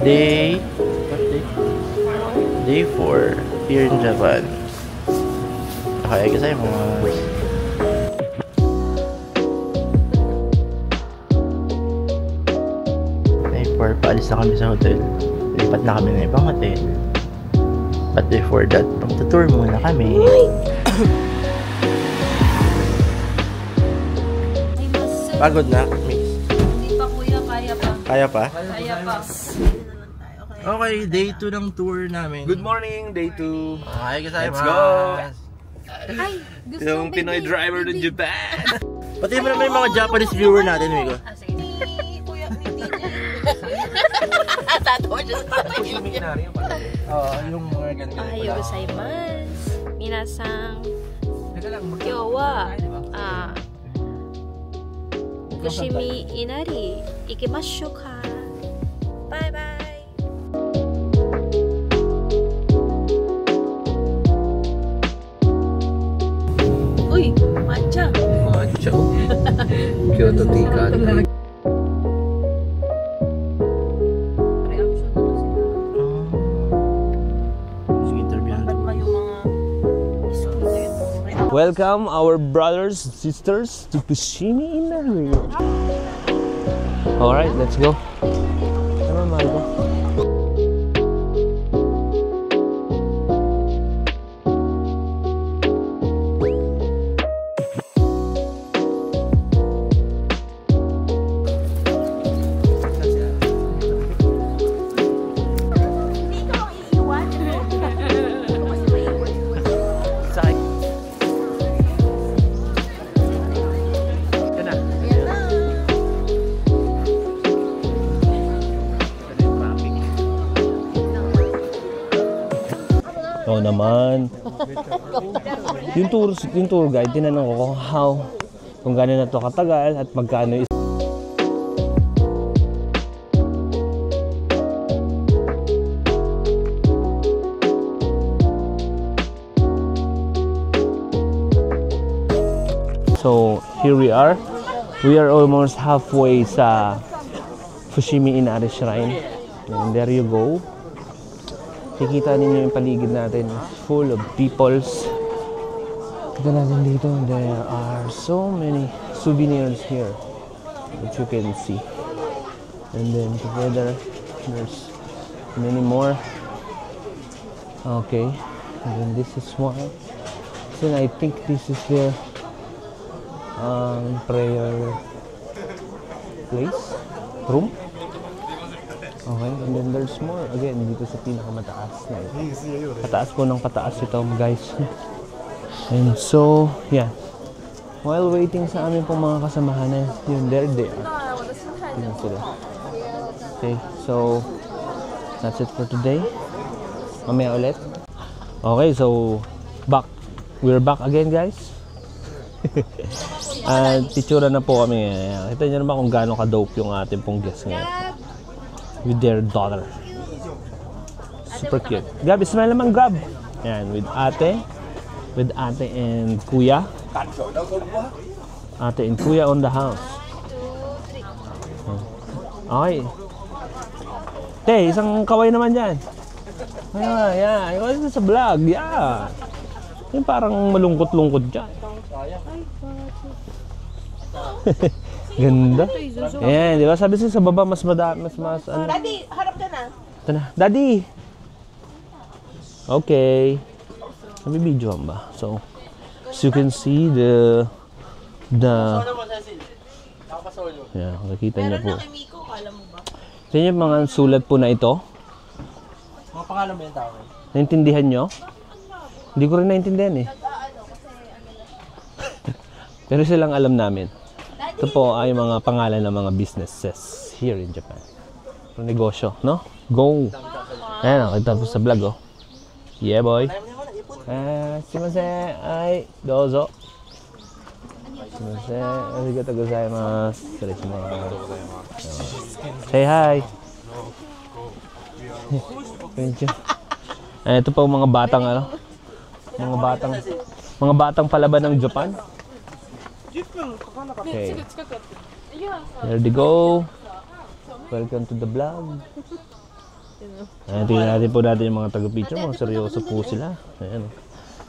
Day... What day? Day 4 here in Japan. Okay, gozaimasu. Day 4, paalis na kami sa hotel. Lipat na kami ng ibang hotel. But before that, magtutour muna kami. Pagod na, Miss? Hindi pa kuya, kaya pa. Kaya pa? Kaya pa. Okay, day 2 ng tour namin. Good morning, day 2. Okay, Let's go! Ay, gusto Yung Pinoy driver ng Japan. Pati mo naman yung mga Japanese viewer natin, Migo. Sige. Kuya, hindi niya. Tatawa siya sa Seminary yung pala. Oo, yung mga ganun. Ohayou gozaimasu. Minasang, kyo wa, Fukushimi Inari, ikimashou ka. Bye bye. Uy, matcha. Matcha. Kyoto tea country. Welcome our brothers and sisters to Fukushima Inari. Alright, let's go. Tama, Margo. Oo naman. Yung tour guide, tinanong ko kung gano'n na ito katagal at magkano is. So, here we are. We are almost halfway sa Fukushima Inari Shrine. And there you go. Kikita ninyo yung paligid natin, full of peoples. Kita natin dito, there are so many souvenirs here that you can see. And then together, there's many more. Okay, and then this is one. So I think this is their prayer place, room. Okay, and then there's more. Again, dito sa pinakamataas na ito. Pataas po ng pataas ito, guys. And so, yeah. While waiting sa amin pong mga kasamahan na yun, there they are. Tingnan sila. Okay, so, that's it for today. Mamaya ulit. Okay, so, we're back again, guys. At picture na po kami. Kita nyo naman kung gaano ka-dope yung ating pong guest ngayon. With their daughter. Super cute. Gab, smile naman, Gab. Yan, with ate and kuya. Ate and kuya on the house. Okay. Te, isang kaway naman dyan. Ayan, ikaw sa vlog. Yeah. Yung parang malungkot-lungkot dyan. Ganda. Ayan, di ba? Sabi siya sa baba, mas ano. Daddy, harap ka na. Ito na. Daddy! Okay. Nabibidyoan ba? So you can see the yeah, nakikita niyo po. Sa inyo mga sulat po na ito. Mga pangalan mo yung tao? Naintindihan nyo? Hindi ko rin naintindihan eh. Pero silang alam namin. Ito po ay mga pangalan ng mga businesses here in Japan. Ang negosyo, no? Go! Ayan, nakita po sa vlog, oh. Yeah, boy. Sumimasen. Ay, dozo. Sumimasen. Arigatou gozaimasu. Say hi. Thank you. Ito po mga batang ano? Mga batang palaban ng Japan. Okay. There they go. Welcome to the vlog. Ayan, tingnan natin po natin yung mga taga-picture. Mga seryoso po sila. Ayan.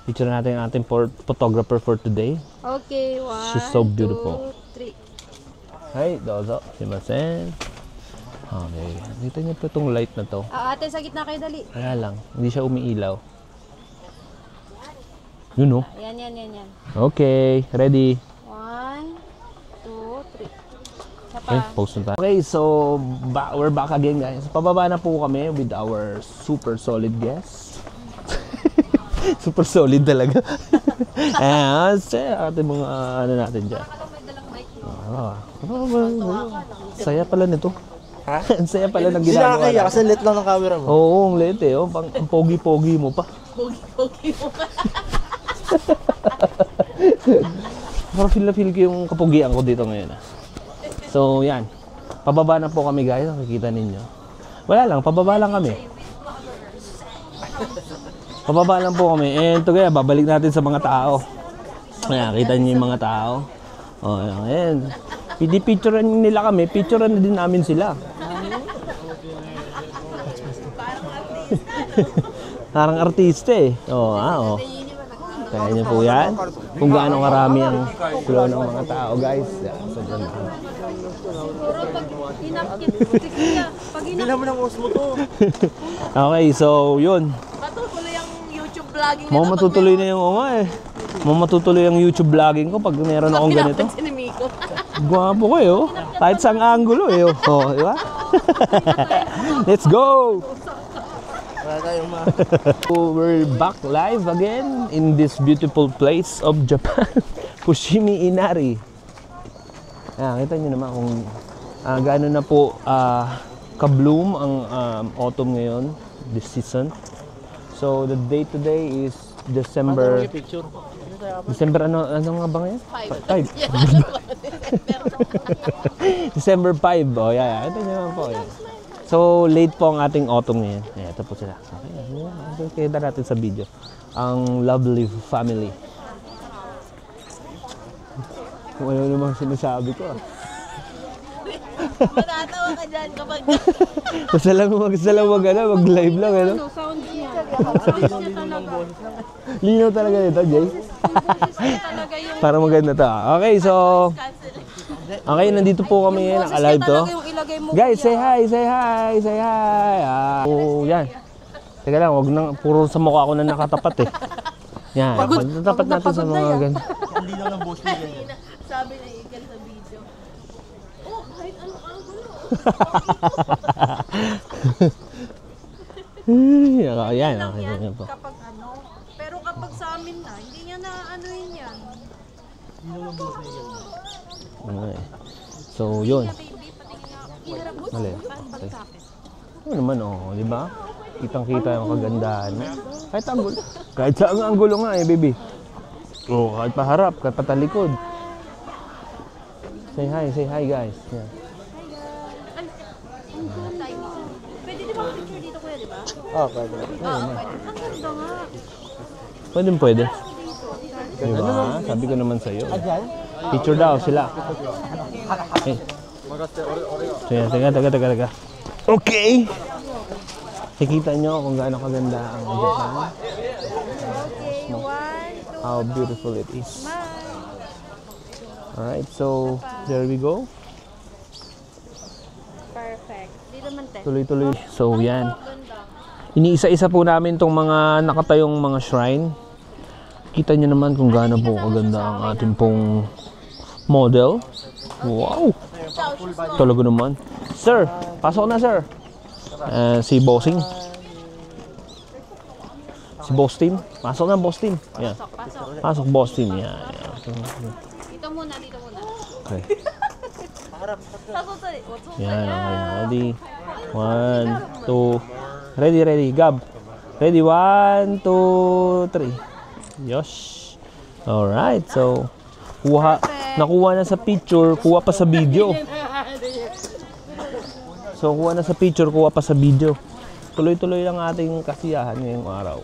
Picture natin ang ating photographer for today. Okay, 1, She's so beautiful. 2, 3. Hey, dozo. Simasen. Okay. Dito niyo po itong light na to. Ate, sa gitna kayo dali. Kaya lang, hindi siya umiilaw. Yun oh. Yan. Okay, ready. 1, 2, 3. Isa pa. Okay, post na tayo. Okay, so we're back again guys. Pababa na po kami with our super solid guest. Super solid talaga. Ayan, ating mga ano natin dyan. Saya pala nito. Ha? Ang saya pala ng Hindi ginagawa nakakaya natin. kasi lit lang ng camera mo. Oo, ang liit eh. Oh. Ang pogi-pogi mo pa. Pogi mo ka. Parang feel na feel ko yung kapugian ko dito ngayon. So, yan. Pababa na po kami guys. Nakikita ninyo. Wala lang. Pababa lang kami. Pababa lang po kami. And ito kaya, babalik natin sa mga tao. Ayan, kita niyo yung mga tao. O, ayan. Picturean nila kami. Picturean na din namin sila. Parang artista eh. O, o. Kaya niyo po yan. Kung gaano karami ang flow ng mga tao guys. Yan, sobrang dami. Siguro pag inakit, pag Bilang mo ng osmo to. Okay, so yun. matutuloy ang YouTube vlogging Mau matutuloy na yung eh. Mau matutuloy ang YouTube vlogging ko pag meron akong ganito. Si Miko. Gwapo ko eh, oh. Kahit sang angulo eh, oh. Oh, di ba? Let's go! Wala tayong So, we're back live again in this beautiful place of Japan. Fushimi Inari. Ayan, kita nyo naman kung gaano na po ka-bloom ang autumn ngayon, this season. So, the day today is December... picture. December ano nga ba ngayon? 5. December 5. Oh, yeah. Ito naman po. Yeah. So, late po ang ating autumn ngayon. Yeah, ito po sila. Okay, kita natin sa video. Ang lovely family. Kung ano namang sinasabi ko. Matatawa ka dyan kapag... Basta lang mag-live lang. Ano? Sound niya. Linaw talaga nito, Jay. Talaga yung... Para maganda to. Okay, so... Okay, nandito po kami ngayon. Naka-live to. ilagay mo. Guys, say hi, say hi, say hi. Oh, yan. Teka lang, wag nang puro sa mukha ko na nakatapat eh. Yan, tapat natin sa mga ganun. Hindi lang ng boss niya ganyan. Sabi na Eagle sa video. Oh, kahit anong angulo. Yan, Lang okay. yan Yan po. kapag ano. Pero kapag sa amin na, hindi niya na ano yun yan. Okay. So, yun. Baby, patingin nga. Iharap mo. Mali. Paano Okay. sa akin? Ano naman, oh, di ba? Kitang-kita yung kagandahan. Kahit angulo. Kahit saan ang angulo nga eh, baby. Oh, kahit paharap, kahit patalikod. Say hi guys. Yeah. Pwede di ba picture dito kuya, di ba? Oh, pwede. Ang ganda nga. Pwede. Diba? Sabi ko naman sa'yo. Picture daw sila. Eh. Sige, taga. Okay. Nakikita nyo kung gaano kaganda ang Japan. Okay, 1, 2, How beautiful it is. smile. Alright, so there we go. Perfect. Dito man te. Tuloy-tuloy. So yan. Ganda. Iniisa-isa po namin tong mga nakatayong mga shrine. Kita nyo naman kung gaano po kaganda ang ating pong model. Wow! Talaga naman. Sir, pasok na sir. Si Bossing. Si Boss Team. Pasok na Boss Team. Yan. Pasok. Pasok Boss Team. Yan. Dito muna. Okay. Pasok sa Yan. Okay. Ready? 1, 2. Ready. Gab. Ready? 1, 2, 3. Yosh. Alright. So, nakuha na sa picture, kuha pa sa video. So, kuha na sa picture, kuha pa sa video. Tuloy-tuloy lang ating kasiyahan ngayong araw.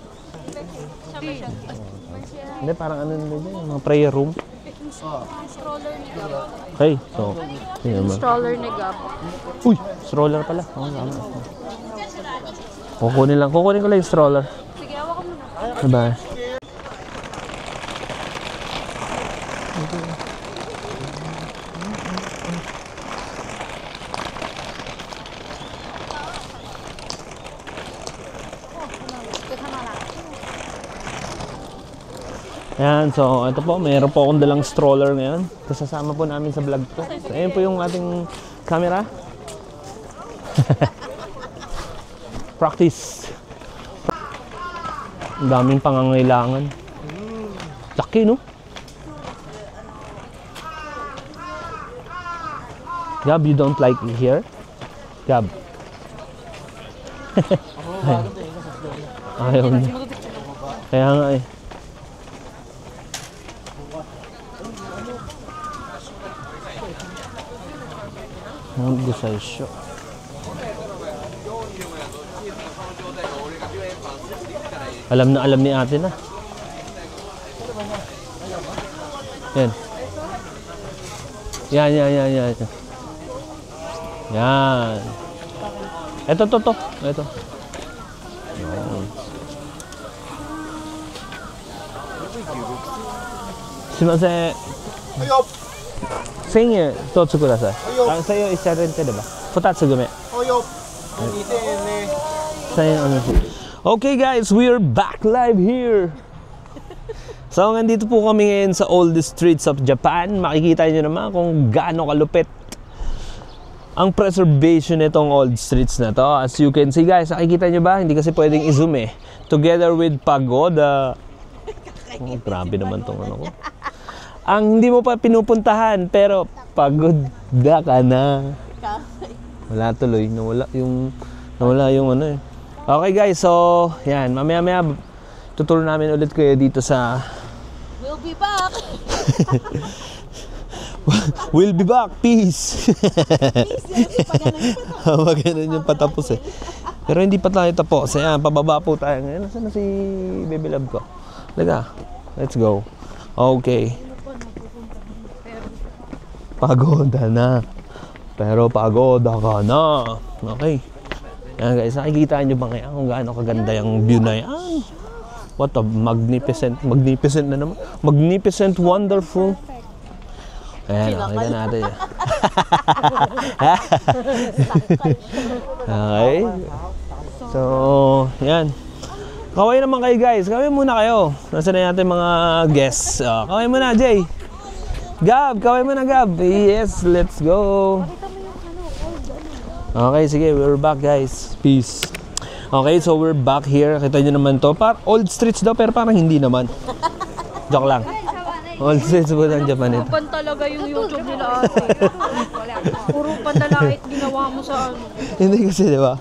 Hindi, parang ano nila dyan, mga prayer room. Stroller ni Gab. Okay, so, yun naman. Stroller ni Gab. Uy, stroller pala. Oh, tama. Kukunin ko lang yung stroller. Sige, awa ko muna. Diba? Ayan, so ito po, mayroon po akong dalang stroller ngayon. Kasasama po namin sa vlog ko. So, ayan po yung ating camera. Practice. Ang daming pangangailangan. Laki, no? Gab, you don't like it here? Gab. Ayaw na. Kaya nga eh. Mag-desisyo. Alam ni ate na. Yan. Yan. Yan. Ito. Ito. Yan. Sumimasen. 1000円一つください。あ、それを一緒に入れれば。2つ組。Okay guys, we're back live here. So nandito po kami ngayon sa oldest streets of Japan. Makikita nyo naman kung gaano kalupit ang preservation nitong old streets na to. As you can see guys, nakikita nyo ba? Hindi kasi pwedeng i-zoom eh. Together with pagoda. Oh, grabe naman tong ano ko. Ang hindi mo pa pinupuntahan, pero pagod ka na. Wala tuloy, nawala yung ano eh. Okay guys, so yan, mamaya tuturo namin ulit kayo dito sa We'll be back. We'll be back, peace. Peace, Pag ganun yung patapos eh. Pero hindi pa tayo tapos. Ayan, pababa po tayo ngayon. Nasaan na si baby love ko? Laga, let's go. Okay. Pagoda na. Pero pagoda ka na. Okay. Yan guys, nakikita nyo ba ngayon kung gaano kaganda yung view na yan? What a magnificent na naman. Magnificent, wonderful. Ayan, nakita natin. Okay. So, yan. Kaway naman kayo guys. Kaway muna kayo. Nasaan na natin mga guests. Kaway muna, Jay. Gab, kaway mo na Gab. Yes, let's go. Okay, sige, we're back guys. Peace. Okay, so we're back here. Kita nyo naman to. Old streets daw, pero parang hindi naman. Joke lang. Old streets po ng Japan ito. Pan talaga yung YouTube nila ate. Puro pandalait ginawa mo sa ano. Hindi kasi, di ba?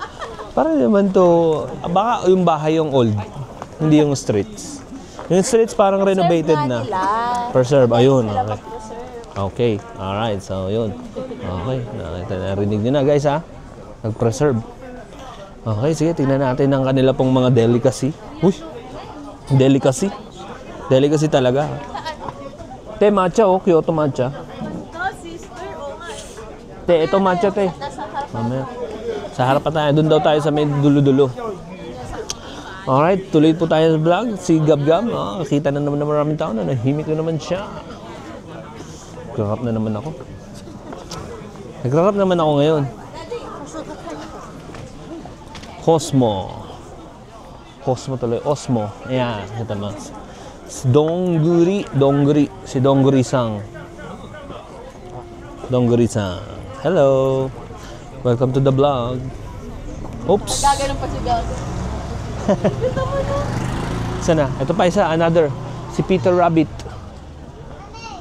Parang naman to, baka yung bahay yung old. Hindi yung streets. Yung streets parang renovated na. Preserve, ayun. Okay. Okay, alright, so yun. Okay, narinig nyo na guys ha. Nag-preserve. Okay, sige, tingnan natin ang kanila pong mga delicacy. Uy, delicacy. Delicacy talaga. Te, matcha oh, Kyoto matcha. No, sister, o nga. Te, ito matcha te. Mamaya. Sa harap pa tayo, doon daw tayo sa may dulo-dulo. Alright, tuloy po tayo sa vlog. Si Gab-Gab, nakita na naman ng maraming tao na nahimik na naman siya. Nagrarap na naman ako. Nagrarap naman ako ngayon. Cosmo. Cosmo tuloy. Osmo. Ayan, kita mo. Si Dongguri. Si Dongguri-sang. Dongguri-sang. Hello. Welcome to the vlog. Oops. Gaganon pa si Gab. Sana? Ito pa isa, another. Si Peter Rabbit.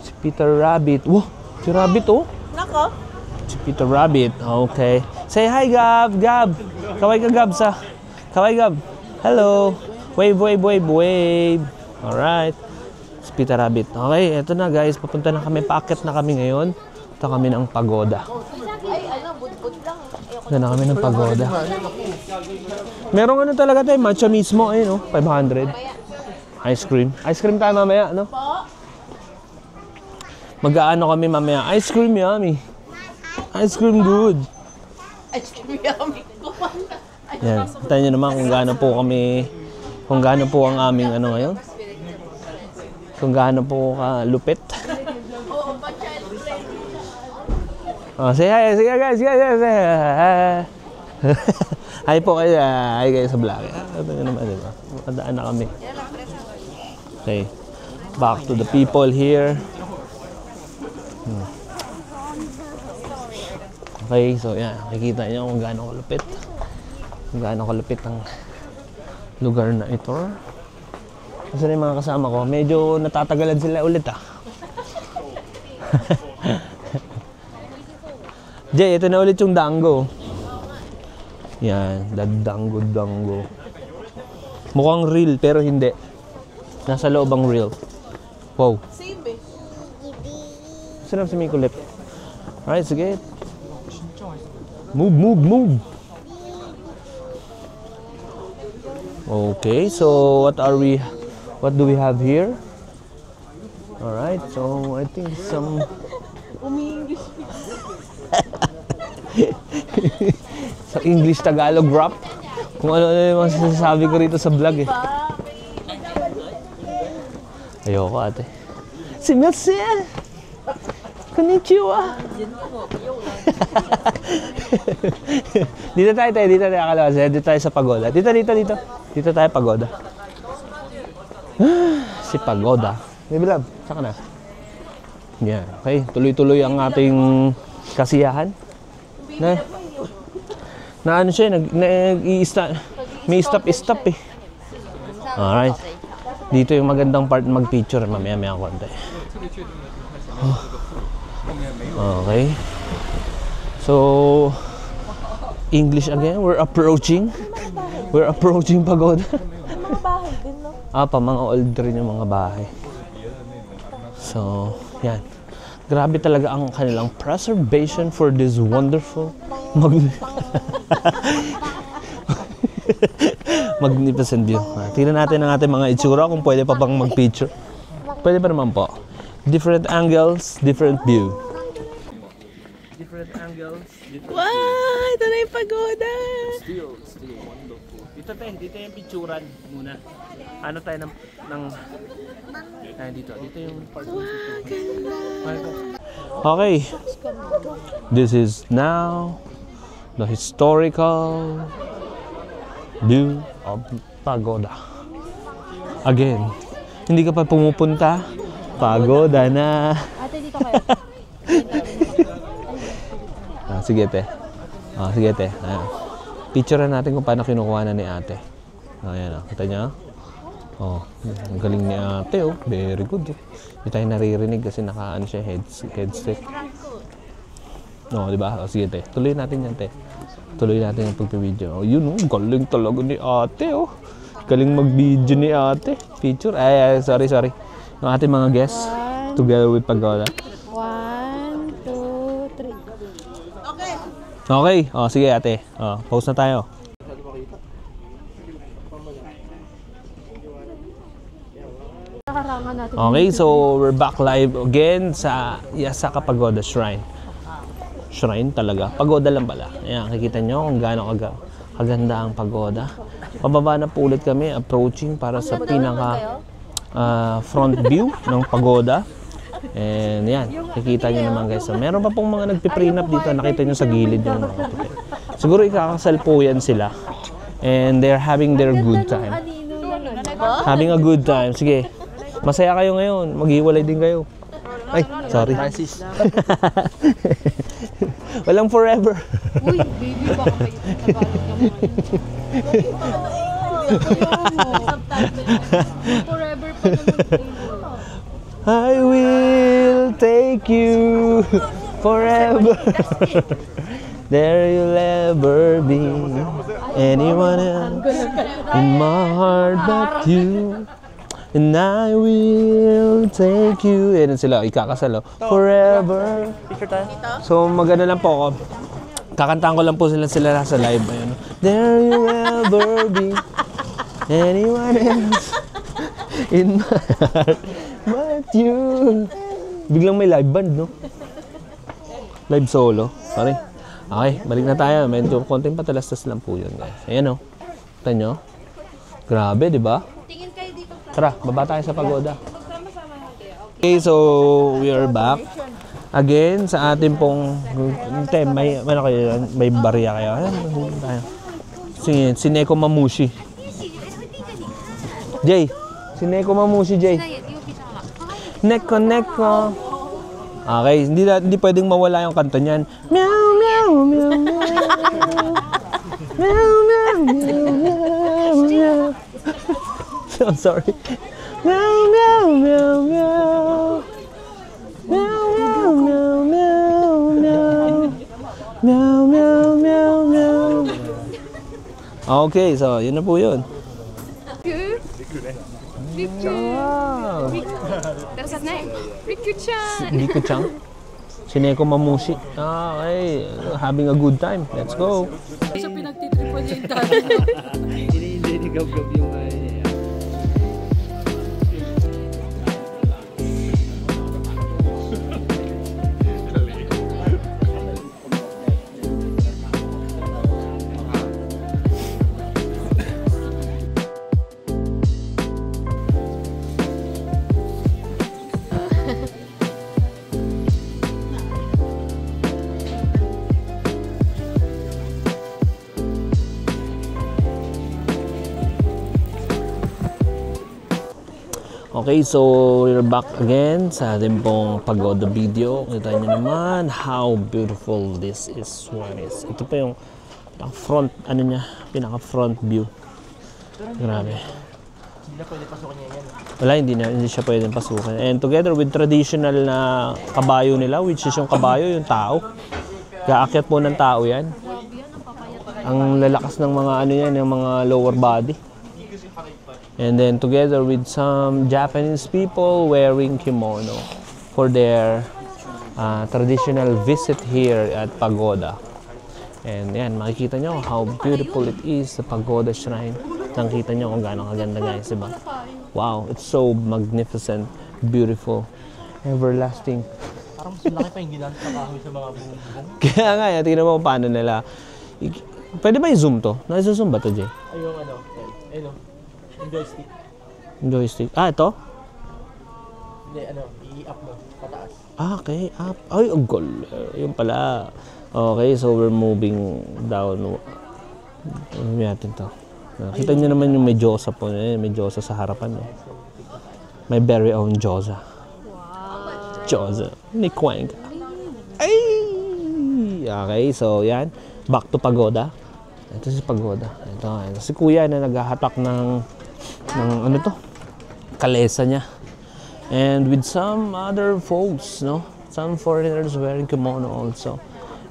Si Peter Rabbit. Wow, si Rabbit oh. Nako. Si Peter Rabbit. Okay. Say hi, Gab. Gab. Kaway ka, Gab, sa. Kaway, Gab. Hello. Wave. Alright. Si Peter Rabbit. Okay, eto na guys. Papunta na kami. Paakit na kami ngayon. Ito kami ng pagoda. Ay, ano, budbud lang. Ito na kami ng pagoda. Merong ano talaga tayo, matcha mismo. Ayun oh, 500. Ice cream. Ice cream tayo mamaya, no? Mag-aano kami mamaya. Ice cream yummy. Ice cream good. Ice cream yummy. Yan. Kita nyo naman kung gaano po kami, kung gaano po ang aming ano ngayon. Kung gaano po kalupit. Oh, say hi, say hi guys, guys, say hi. Hi po kayo, hi kayo sa vlog. Ito nga naman, diba? Madaan na kami. Okay, back to the people here. Okay, so yan, nakikita nyo kung gaano kalupit. Kung gaano kalupit ang lugar na ito. Kasi na yung mga kasama ko, medyo natatagalan sila ulit Jay, ito na ulit yung dango. Yan, dango. Mukhang real pero hindi. Nasa loob ang real. Wow. Same eh. Sarap si Miko Lip. Alright, sige. Move. Okay, so what do we have here? Alright, so I think some sa English Tagalog rap. Kung ano-ano yung mga sinasabi ko rito sa vlog eh. Ayoko ate. Si Melsen! Konnichiwa! Dito tayo akala kasi. Dito tayo sa pagoda. Dito. Dito tayo pagoda. Si pagoda. Baby love, saan ka na? Yan. Okay, tuloy-tuloy ang ating kasiyahan. Na ano siya, may stop eh. Alright. Dito yung magandang part mag-picture. Mamaya konti. Okay. So, English again. We're approaching pagoda. Mga bahay din, no? Mga old rin yung mga bahay. So, yan. Grabe talaga ang kanilang preservation for this wonderful magnificent view. Tingnan natin ang ating mga itsura kung pwede pa bang mag-picture. Pwede pa naman po. Different angles, different view. Different angles, Wow! Ito na yung pagoda! Still wonderful. Dito yung picturan muna. Ano tayo ng dito yung part. Okay. This is now the historical view of pagoda. Again, hindi ka pa pumupunta, pagoda na. Ate, dito kayo. Sige te. Sige te. Picturean natin kung paano kinukuha na ni ate. Ayan, kita niya. Ang galing ni ate, very good. Hindi tayo naririnig kasi naka siya headset. Di ba? Sige te. Tuloy natin yan te. Tuloy natin yung pagpipideo. Yun, galing talaga ni ate, Galing mag-video ni ate. Picture. Sorry. Yung ating mga guests together with pagoda. 1, 2, 3. Okay. Sige ate. Pause na tayo. Okay, so we're back live again sa Yasaka Pagoda Shrine. Shrine talaga. Pagoda lang pala. Ayan, nakikita nyo kung gaano kaganda ang pagoda. Pababa na po ulit kami, approaching para sa pinaka front view ng pagoda. And yan, nakikita nyo naman guys. So, meron pa pong mga nagpiprenup dito. Nakita nyo sa gilid yung mga puti. Siguro ikakasal po yan sila. And they're having their good time. Having a good time. Sige, masaya kayo ngayon. Maghiwalay din kayo. Ay, sorry. Francis. Walang forever. Uy, baby, baka may Tagalog naman. Forever pa naman. I will take you forever. There you'll ever be anyone else in my heart but you. And I will take you. Ayan sila, ikakasal forever. So maganda lang po ako. Kakantaan ko lang po sila sa live. Ayun. There you'll ever be anyone else in my heart but you. Biglang may live band, no? Live solo. Sorry. Okay, balik na tayo. Medyo konting patalastas lang po yun, guys. Ayan o. Kita nyo? Grabe, di ba? Tingin kayo dito. Tara, baba tayo sa pagoda. Magsama-sama natin. Okay, so we are back. Again, sa ating pong... May, ano kayo, may barya kayo. Si Neko Mamushi. Jay, si Neko Mamushi, Jay. Neko. Okay, hindi pwedeng mawala yung kanta niyan. Meow, meow, meow, meow. Meow, meow, meow, meow, meow. So sorry. Meow, meow, meow, meow. Meow, meow, meow, meow, meow. Meow, meow, meow, meow. Okay, so yun na po yun. Wow. That's his name. Riku-chan. Riku-chan. Si Neko Mamushi. Okay, having a good time. Let's go. So pinagtitripan niya yung dati. Hindi gab-gab yung Okay, so we're back again sa ating pong pagoda video. Kita nyo naman how beautiful this is. Ito pa yung front, ano niya, pinaka front view. Grabe. Hindi na pwede pasukan niya yan. Wala, hindi siya pwedeng pasukan. And together with traditional na kabayo nila, which is yung kabayo, yung tao. Kaakyat po ng tao yan. Ang lalakas ng mga ano yan, yung mga lower body. And then together with some Japanese people wearing kimono for their traditional visit here at Pagoda. And yan, makikita nyo how beautiful it is, the Pagoda Shrine. Nakikita nyo kung gaano kaganda, guys, diba? Wow, it's so magnificent, beautiful, everlasting. Parang mas laki pa yung ginamit sa kahoy sa mga bumbong. Kaya nga, yan, tingnan mo paano nila. Pwede ba i-zoom to? Nasa-zoom ba to, Jay? Ay, yung ano, ayun, yung joystick. Joystick. Ah, ito? Hindi, ano, i-up mo, pataas. Ah, okay. Up. Ay, ang gol. Yun pala. Okay, so we're moving down. Ano natin to? Kita nyo naman yung may Diyosa po. May Diyosa sa harapan. My very own Diyosa. Wow. Diyosa. Ni Kwang. Ay! Okay, so yan. Back to Pagoda. Ito si Pagoda. Ito si Kuya na naghahatak ng ano to? Kalesa niya. And with some other folks, no? Some foreigners wearing kimono also.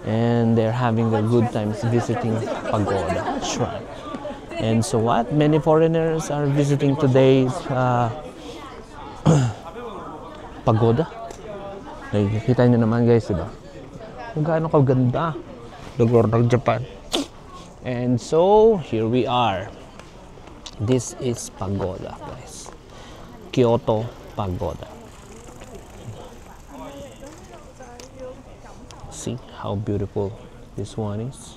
And they're having their good times visiting Pagoda Shrine. And so what? Many foreigners are visiting today's Pagoda. Nakikita nyo naman, guys, diba? Kung gaano kaganda lugar ng Japan. And so, here we are. This is Pagoda, guys. Kyoto Pagoda. See how beautiful this one is.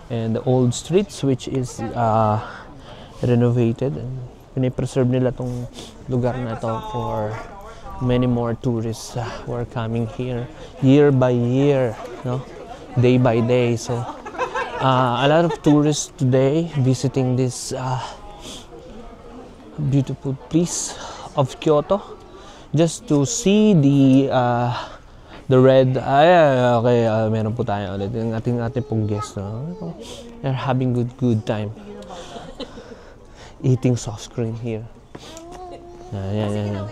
And the old streets, which is renovated. And pinipreserve nila tong lugar na to for many more tourists who are coming here year by year, no? Day by day. So a lot of tourists today visiting this beautiful place of Kyoto just to see the red. Okay, meron po tayo ulit yung ating pong guest, no? They're having good time eating soft cream here. Yan.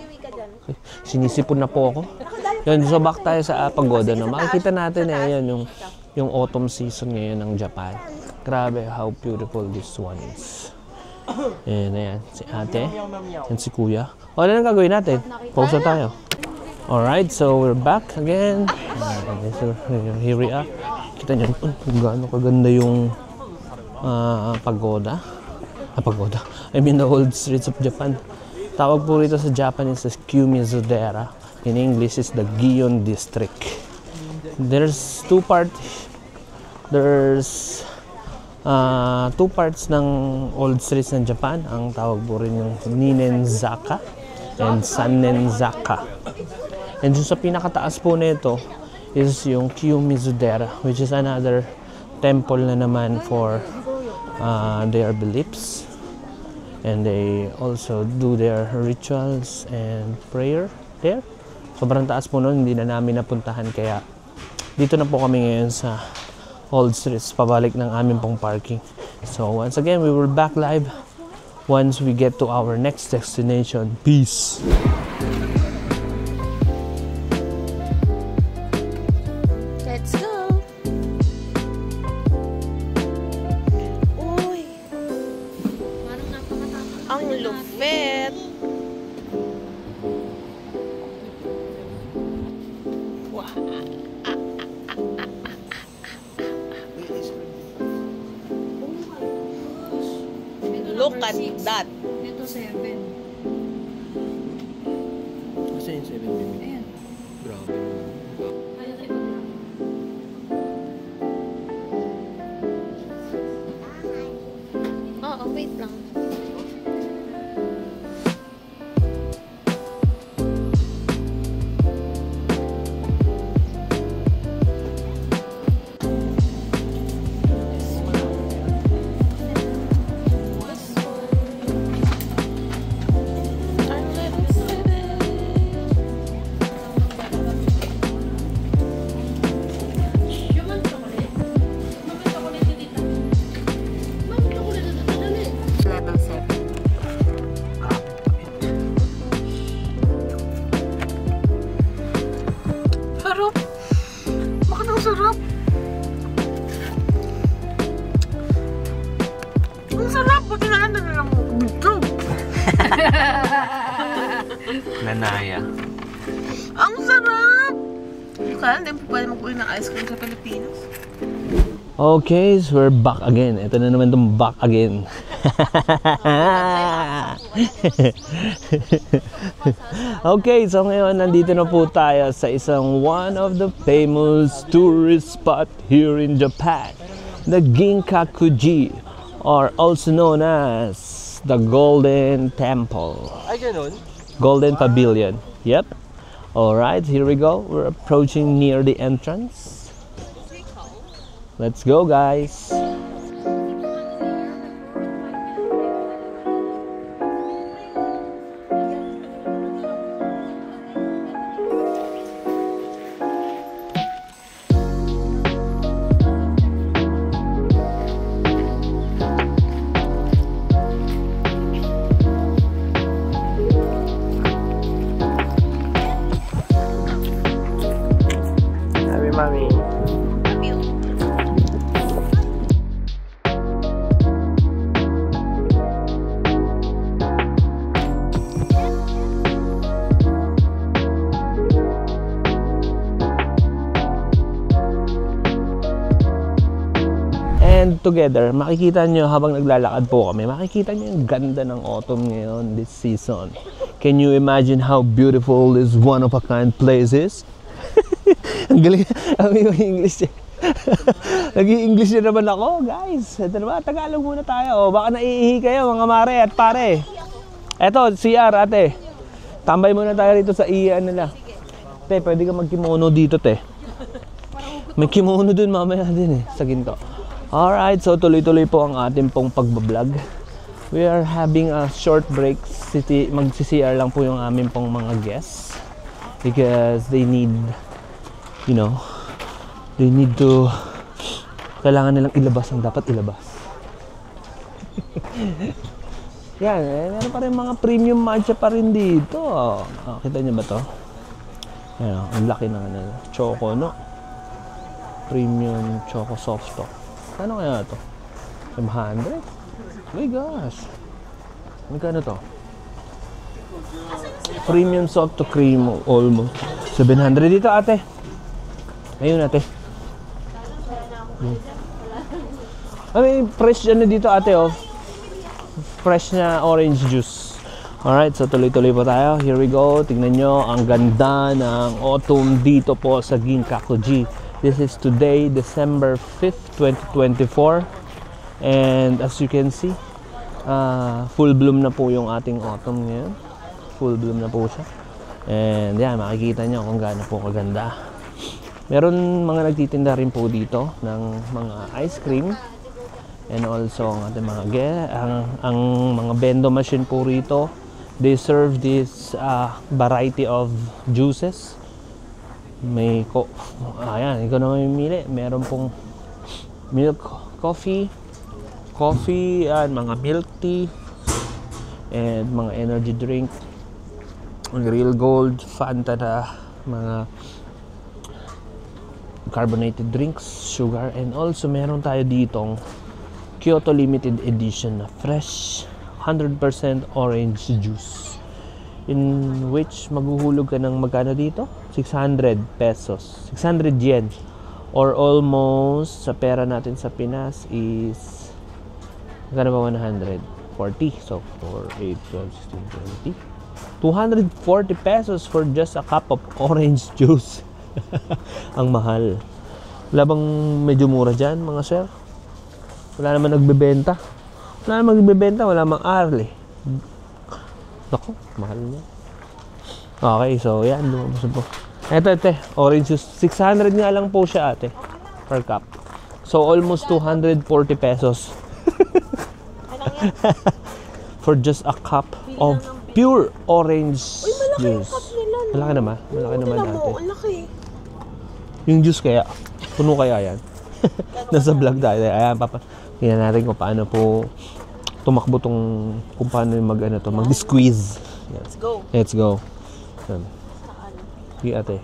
Sinisipon na po ako. Yun, so back tayo sa Pagoda, no? Makikita natin yung autumn season ngayon ng Japan. Grabe how beautiful this one is. Ayan, si ate and si kuya. O, ano nang gagawin natin? Pause na tayo. Alright, so we're back again. So here we are. Kita nyo kung gaano kaganda yung pagoda. Pagoda. I mean the old streets of Japan. Tawag po rito sa Japanese as Kumizudera. In English is the Gion District. There's two parts There's two parts ng old streets ng Japan. Ang tawag po rin yung Ninenzaka and Sanenzaka. And yung sa pinakataas po nito is yung Kiyomizu-dera, which is another temple na naman for their beliefs. And they also do their rituals and prayer there. Sobrang taas po nun, hindi na namin napuntahan, kaya dito na po kami ngayon sa old streets, pabalik ng aming pong parking. So once again, we will back live once we get to our next destination. Peace! Let's go! Uy! Ang lupit! Look at that! Ito 7. Kasi yung 7 baby? Ayan. Grabe. Kaya tayo lang. Oo, wait lang. Level 7. Sarap! Bakit ang sarap? Ang sarap! Buti na lang na lang dito. Nanaya. Ang sarap! Kaya hindi po pwede mag-uwi ng ice cream sa Pilipinas. Okay, so we're back again. Ito na naman itong back again. Okay, so ngayon nandito na po tayo sa isang one of the famous tourist spot here in Japan. The Ginkakuji, or also known as the Golden Temple. Ay, ganun? Golden Pavilion. Yep. Alright, here we go. We're approaching near the entrance. Let's go, guys. Happy mommy. And together, makikita nyo habang naglalakad po kami, makikita nyo yung ganda ng autumn ngayon, this season. Can you imagine how beautiful this one-of-a-kind place is? Ang galing, ang yung English eh. Nag-i-English na naman ako, guys. Ito naman, Tagalog muna tayo. O, baka naiihi kayo, mga mare at pare. Eto, CR, ate. Tambay muna tayo rito sa iyan nila. Te, pwede ka mag-kimono dito, te. May kimono dun mamaya din eh, sa ginto. Alright, so tuloy-tuloy po ang ating pong pagbablog. We are having a short break. Mag-CR lang po yung aming pong mga guests. Because they need, you know, they need to, kailangan nilang ilabas ang dapat ilabas. Yan, meron pa rin mga premium matcha pa rin dito. Kita niyo ba to? Yan, ang laki ng ano, choco, no? Premium choco soft talk. Ano kaya ito? 500? Oh my gosh. Magkano to? Premium soft to cream almost 700 dito, ate. Ayun, ate. I mean, fresh ano dito, ate, oh. Fresh na orange juice. Alright, so tuloy-tuloy po tayo. Here we go. Tingnan nyo, ang ganda ng autumn dito po sa Ginkakuji. This is today, December 5th, 2024. And as you can see, full bloom na po yung ating autumn ngayon. Full bloom na po siya. And yan, makikita nyo kung gaano po kaganda. Meron mga nagtitinda rin po dito ng mga ice cream. And also ang ating mga ang mga bendo machine po rito. They serve this variety of juices. May ayan, ikaw na mamimili. Meron pong milk coffee, mga milk tea, and mga energy drink, Real Gold, Fanta na, mga carbonated drinks, sugar, and also meron tayo ditong Kyoto Limited Edition na fresh 100% orange juice, in which maghuhulog ka ng magkano dito? 600 pesos, 600 yen, or almost sa pera natin sa Pinas is magkano ba? 140. So 4, 8, 12, 16, 20, 240 pesos for just a cup of orange juice. Ang mahal. Wala bang medyo mura dyan, mga sir? Wala naman nagbebenta. Wala mang arli. Naku, mahal niya. Okay, so yan, lumabas po. Ito, orange juice. 600 nga lang po siya, ate, per cup. So almost 240 pesos. For just a cup of pure orange juice. Malaki naman. Malaki naman, ate. Yung juice kaya, puno kaya yan. Nasa vlog tayo. Ayan, tingnan natin kung paano po tumakbo kung paano mag-squeeze. Let's go. Yan. Sige, ate.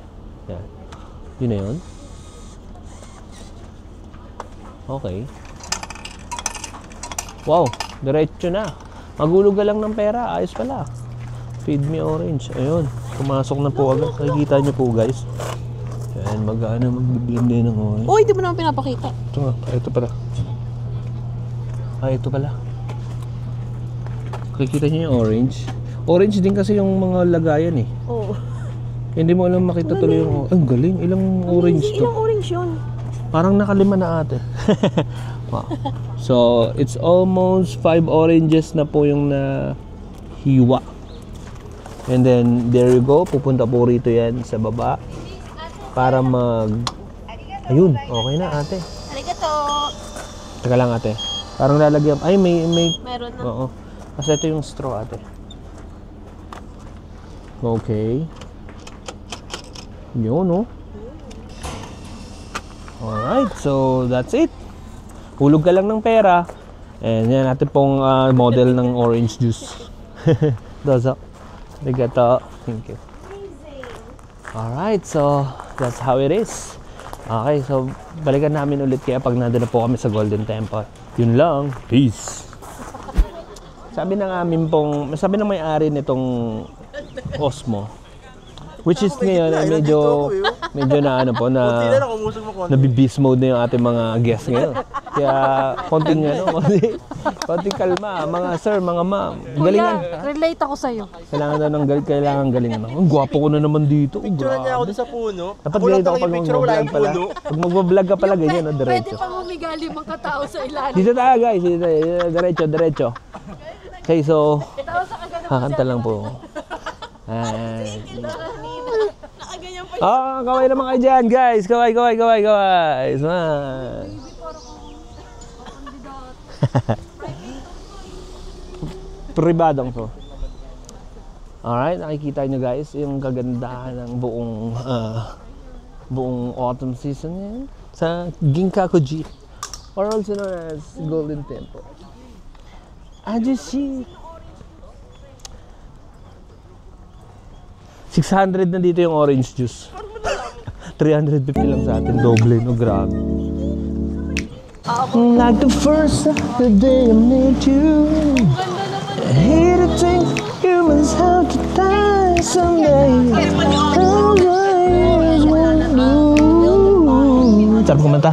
Yan. Yun na yun. Okay. Wow, diretso na. Magulog ka lang ng pera. Ayos pala. Feed me orange. Ayun. Pumasok na po agad. Nakikita nyo po, guys. Yan, mag-blend din ng orange. Uy, di mo naman pinapakita. Ito nga. Ito pala. Ito pala. Nakikita nyo yung orange. Orange din kasi yung mga lagayan eh. Oo. Hindi mo alam makita tuloy yung... Ang galing. Ilang orange to? Ilang orange yun? Parang nakalima na ate. Wow. So, it's almost 5 oranges na po yung nahiwa. And then, there you go. Pupunta po rito yan sa baba. Para Ayun, okay na ate. Arigato! Teka lang ate. Parang lalagyan... Ay, may... Meron na. Oo. Kasi ito yung straw ate. Okay. Yun, no? Alright, so that's it. Hulog ka lang ng pera. And yan natin pong model ng orange juice. Dozo. Arigato. Thank you. Alright, so that's how it is. Okay, so balikan namin ulit kaya pag nandun na po kami sa Golden Temple. Yun lang. Peace. Sabi ng may-ari nitong Osmo, which is ngayon ay medyo na nabi-beast mode na yung ating mga guests ngayon. Kaya konting kalma, mga sir, mga ma'am. Galingan. Relate ako sa'yo. Kailangan galingan. Ang gwapo ko na naman dito. Picture niya ako doon sa puno. Dapat ganito ako pag mag-vlog pala. Pag mag-vlog ka pala, ganyan, no? Pwede Diretso. pa humigali mga tao sa ilalim. Dito tayo, guys. Diretso. Okay, so, kakanta lang po. Kaway naman kayo dyan, guys. Kaway. Man. Pribadong to. Alright, nakikita nyo guys yung kagandahan ng buong autumn season yan sa Ginkakuji, or also known as Golden Temple. Ajushi. 600 na dito yung orange juice. 350 lang sa atin. Doble, no? Grabe. Like the first the day I met you, I hate to think you must have to die someday. Sarap kumanta.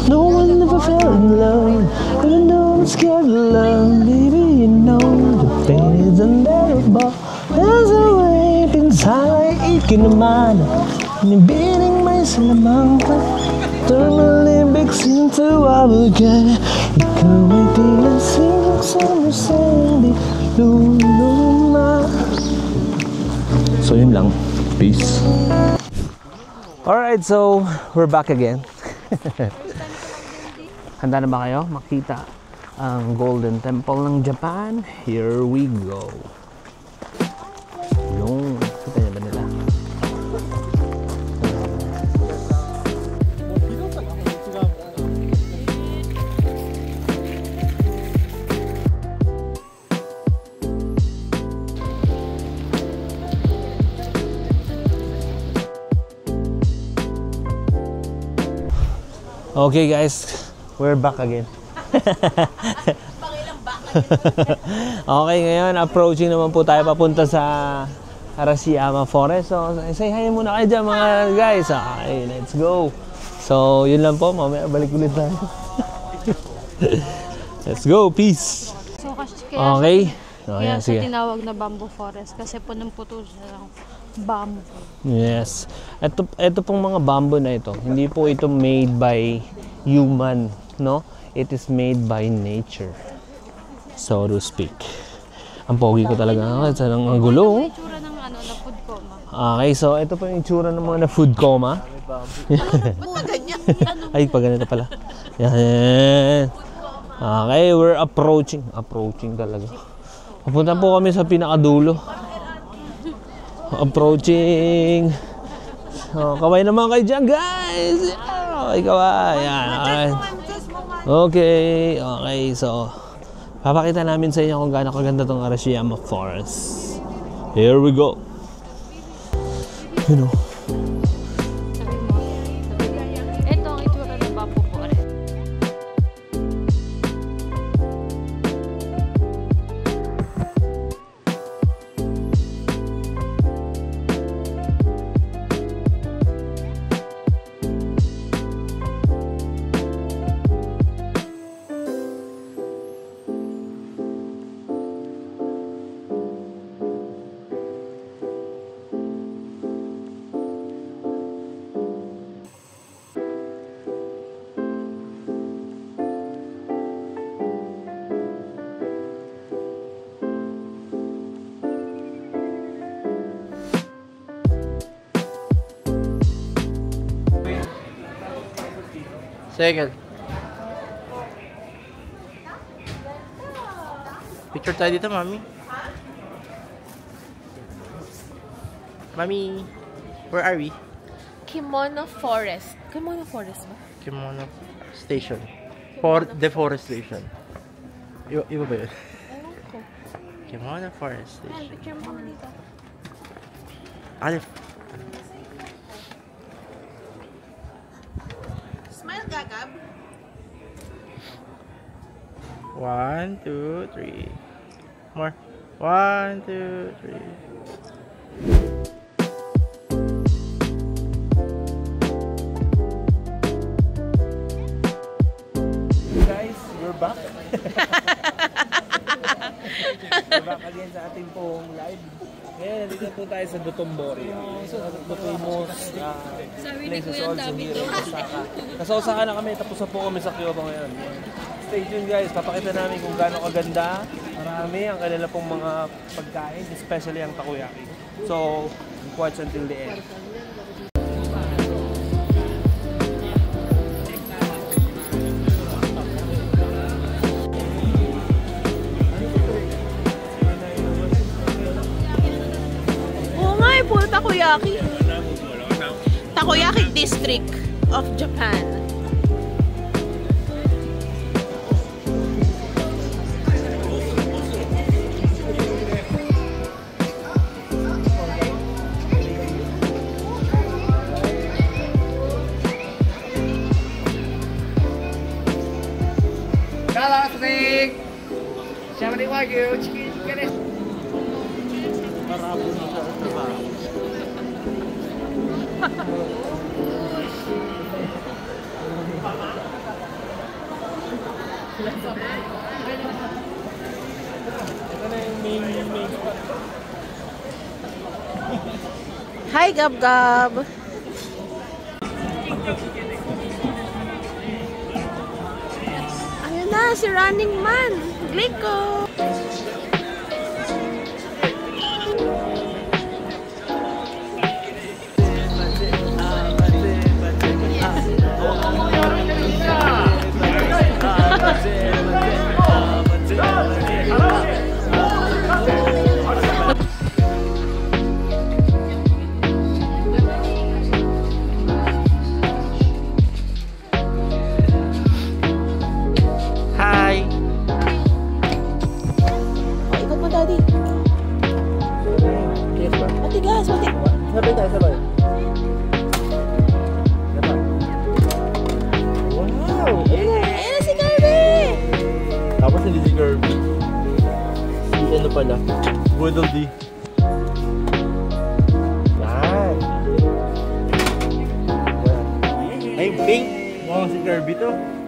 No one ever fell in love, even though I'm scared of love. Baby, you know the pain is unbearable. There's a way inside, aching in the mind. Nibiring may salamangka, turn Olympics into abugay. Ikaw ay tila singsang di luluma. So yun lang. Peace. Alright, so we're back again. Handa na ba kayo makita ang Golden Temple ng Japan? Here we go. Yung, kita niya ba nila? Okay guys, we're back again. Okay, ngayon approaching naman po tayo papunta sa Arashiyama Forest. So say hi muna kayo dyan mga guys. Okay, let's go. So yun lang po, mamaya balik ulit tayo. Let's go, peace. So, Okay. Kaya Ayan, sige. tinawag na bamboo forest kasi punong-puto siya ng bamboo. Yes. Ito pong mga bamboo na ito, hindi po ito made by human, no? It is made by nature, so to speak. Ang pogi ko talaga. Sa nang gulo. Ito itsura ng ano, na food coma. Okay, so ito po yung itsura ng mga na food coma. Ay, pag ganito pala. Yan. Okay, we're approaching. Approaching talaga. Papunta po kami sa pinakadulo. Approaching. So, kaway naman kayo dyan, guys. Okay, kaway. Yan, okay. Okay, so papakita namin sa inyo kung gaano kaganda tong Arashiyama Forest. Here we go. You know. Ito ang itsura ng bamboo forest. Second. Picture tayo dito, Mami. Mami, where are we? Kimono Forest. Kimono Forest ba? Kimono Station. Deforestation. Iba ba yun? Ewan ko. Kimono Forest Ayan, Station. picture mo kami dito. Alif. Smile, Gagab. 1, 2, 3. More. 1, 2, 3. Guys, we're back. We're back again sa ating pong live. Ngayon, nandito po tayo sa Dotonbori. So, Dotonbos places also here in Osaka. Nasa Osaka na kami, tapos na po kami sa Kyoto ngayon. Stay tuned guys, papakita namin kung gaano kaganda, marami ang kanila pong mga pagkain, especially ang takoyaki. So, watch until the end. Oo nga eh, puro takoyaki. Takoyaki District of Japan. Hi, Gab Gab. Ayun na, si Running Man. Glico. Hi! Ikot mo, Daddy. Yes ba? Matigas, matigas. Sabay tayo, sabay. Wow! Ayun na si Kirby. Tapos hindi si Kirby. Si ano pala? Waddle Dee. Yan! Ay, pink! Mukhang si Kirby to.